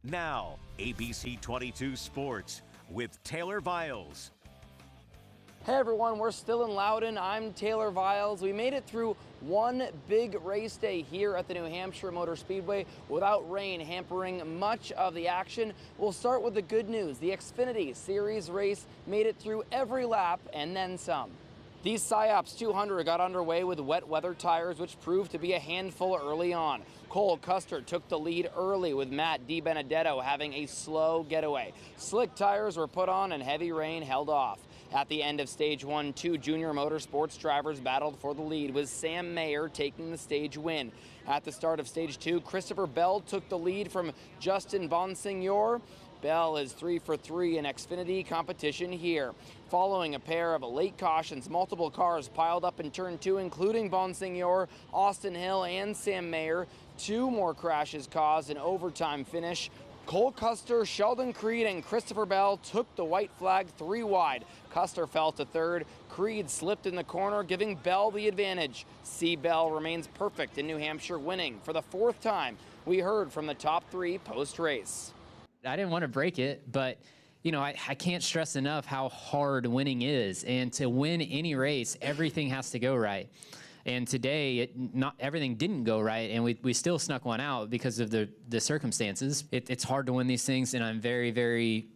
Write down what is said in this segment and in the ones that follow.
Now, ABC 22 Sports with Taylor Viles. Hey everyone, we're still in Loudon. I'm Taylor Viles. We made it through one big race day here at the New Hampshire Motor Speedway without rain hampering much of the action. We'll start with the good news. The Xfinity Series race made it through every lap and then some. These Psyops 200 got underway with wet weather tires, which proved to be a handful early on. Cole Custer took the lead early with Matt DiBenedetto having a slow getaway. Slick tires were put on and heavy rain held off. At the end of Stage 1, two junior motorsports drivers battled for the lead, with Sam Mayer taking the stage win. At the start of Stage 2, Christopher Bell took the lead from Justin Bonsignor. Bell is 3 for 3 in Xfinity competition here. Following a pair of late cautions, multiple cars piled up in Turn 2, including Bonsignor, Austin Hill, and Sam Mayer. Two more crashes caused an overtime finish. Cole Custer, Sheldon Creed, and Christopher Bell took the white flag 3 wide. Custer fell to third. Creed slipped in the corner, giving Bell the advantage. C. Bell remains perfect in New Hampshire, winning for the 4th time. We heard from the top 3 post-race. I didn't want to break it, but you know, I can't stress enough how hard winning is. And to win any race, everything has to go right. And today, not everything didn't go right, and we still snuck one out because of the circumstances. It's hard to win these things, and I'm very, very,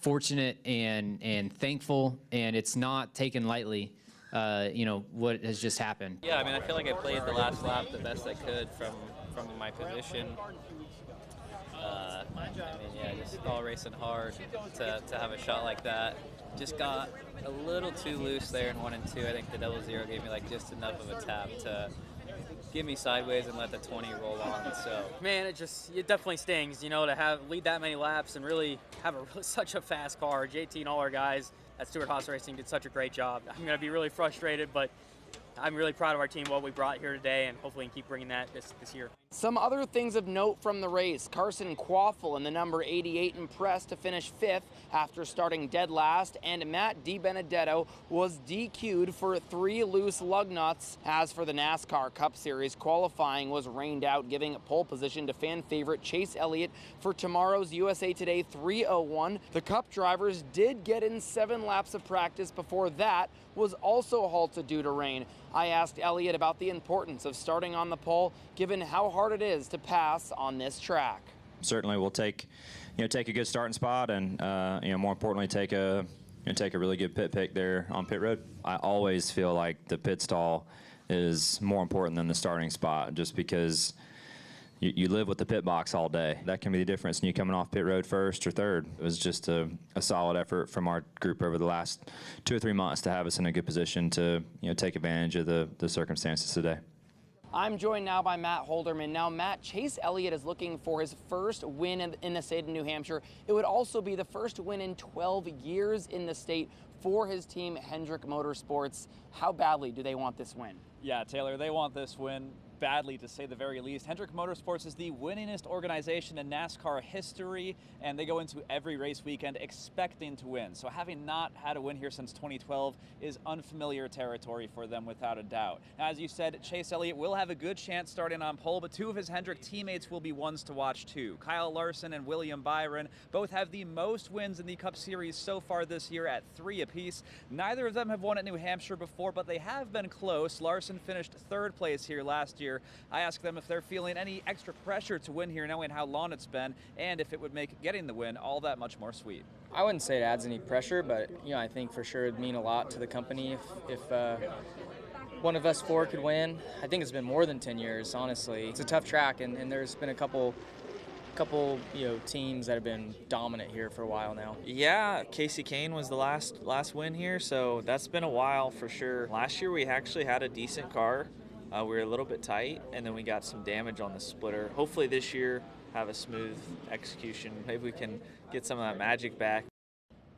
fortunate and thankful, and it's not taken lightly, what has just happened. Yeah, I mean, I feel like I played the last lap the best I could from my position. Just all racing hard to have a shot like that. Just got a little too loose there in 1 and 2. I think the double zero gave me like just enough of a tap to give me sideways and let the 20 roll on. So man, it definitely stings, to lead that many laps and really have such a fast car. JT and all our guys at Stewart Haas Racing did such a great job. I'm going to be really frustrated, but I'm really proud of our team, what we brought here today, and hopefully we can keep bringing that this year. Some other things of note from the race. Carson Quaffle in the number 88 impressed to finish 5th after starting dead last, and Matt DiBenedetto was DQ'd for 3 loose lug nuts. As for the NASCAR Cup Series, qualifying was rained out, giving pole position to fan favorite Chase Elliott for tomorrow's USA Today 301. The Cup drivers did get in 7 laps of practice before that was also halted due to rain. I asked Elliott about the importance of starting on the pole, given how hard it is to pass on this track. Certainly, we'll take a good starting spot, and more importantly, take a really good pit pick there on pit road. I always feel like the pit stall is more important than the starting spot, just because you live with the pit box all day. That can be the difference in you coming off pit road 1st or 3rd. It was just a solid effort from our group over the last 2 or 3 months to have us in a good position to take advantage of the circumstances today. I'm joined now by Matt Holderman. Now, Matt, Chase Elliott is looking for his first win in the state of New Hampshire. It would also be the first win in 12 years in the state for his team, Hendrick Motorsports. How badly do they want this win? Yeah, Taylor, they want this win badly, to say the very least. Hendrick Motorsports is the winningest organization in NASCAR history, and they go into every race weekend expecting to win. So having not had a win here since 2012 is unfamiliar territory for them, without a doubt. Now, as you said, Chase Elliott will have a good chance starting on pole, but 2 of his Hendrick teammates will be ones to watch too. Kyle Larson and William Byron both have the most wins in the Cup Series so far this year at 3 apiece. Neither of them have won at New Hampshire before, but they have been close. Larson finished 3rd place here last year. I asked them if they're feeling any extra pressure to win here, knowing how long it's been, and if it would make getting the win all that much more sweet. I wouldn't say it adds any pressure, but I think for sure it'd mean a lot to the company if one of us 4 could win. I think it's been more than 10 years, honestly. It's a tough track, and there's been a couple teams that have been dominant here for a while now. Yeah, Casey Kane was the last win here, so that's been a while for sure. Last year we actually had a decent car. We were a little bit tight, and then we got some damage on the splitter. Hopefully this year have a smooth execution. Maybe we can get some of that magic back.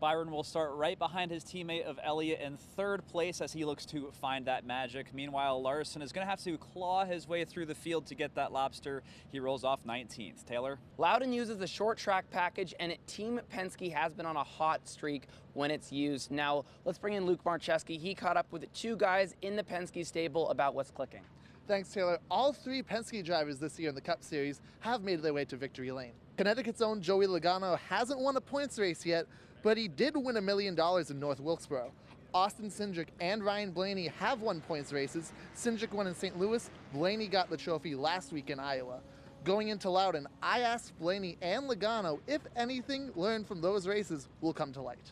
Byron will start right behind his teammate of Elliott in 3rd place as he looks to find that magic. Meanwhile, Larson is going to have to claw his way through the field to get that lobster. He rolls off 19th. Taylor? Loudon uses the short track package, and Team Penske has been on a hot streak when it's used. Now, let's bring in Luke Marcheski. He caught up with 2 guys in the Penske stable about what's clicking. Thanks, Taylor. All 3 Penske drivers this year in the Cup Series have made their way to victory lane. Connecticut's own Joey Logano hasn't won a points race yet, but he did win $1 million in North Wilkesboro. Austin Cindric and Ryan Blaney have won points races. Cindric won in St. Louis. Blaney got the trophy last week in Iowa. Going into Loudon, I asked Blaney and Logano if anything learned from those races will come to light.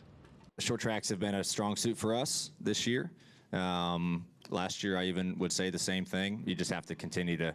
Short tracks have been a strong suit for us this year. Last year, I even would say the same thing. You just have to continue to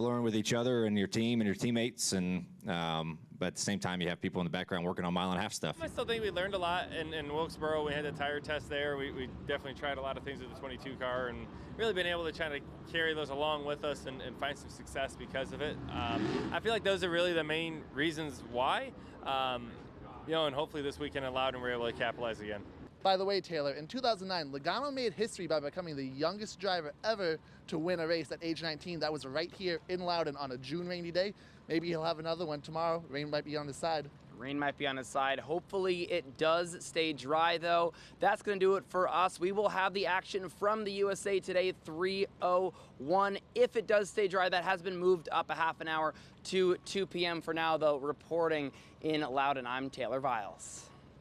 learn with each other and your team and your teammates, and but at the same time, you have people in the background working on mile-and-a-half stuff. I still think we learned a lot in Wilkesboro. We had the tire test there. We definitely tried a lot of things with the 22 car and really been able to try to carry those along with us and find some success because of it. I feel like those are really the main reasons why. And hopefully this weekend in Loudon we're able to capitalize again. By the way, Taylor, in 2009, Logano made history by becoming the youngest driver ever to win a race at age 19. That was right here in Loudon on a June rainy day. Maybe he'll have another one tomorrow. Rain might be on his side. Rain might be on his side. Hopefully it does stay dry, though. That's going to do it for us. We will have the action from the USA Today 3:01. If it does stay dry, that has been moved up a half an hour to 2 p.m. For now, though, reporting in Loudon, I'm Taylor Viles.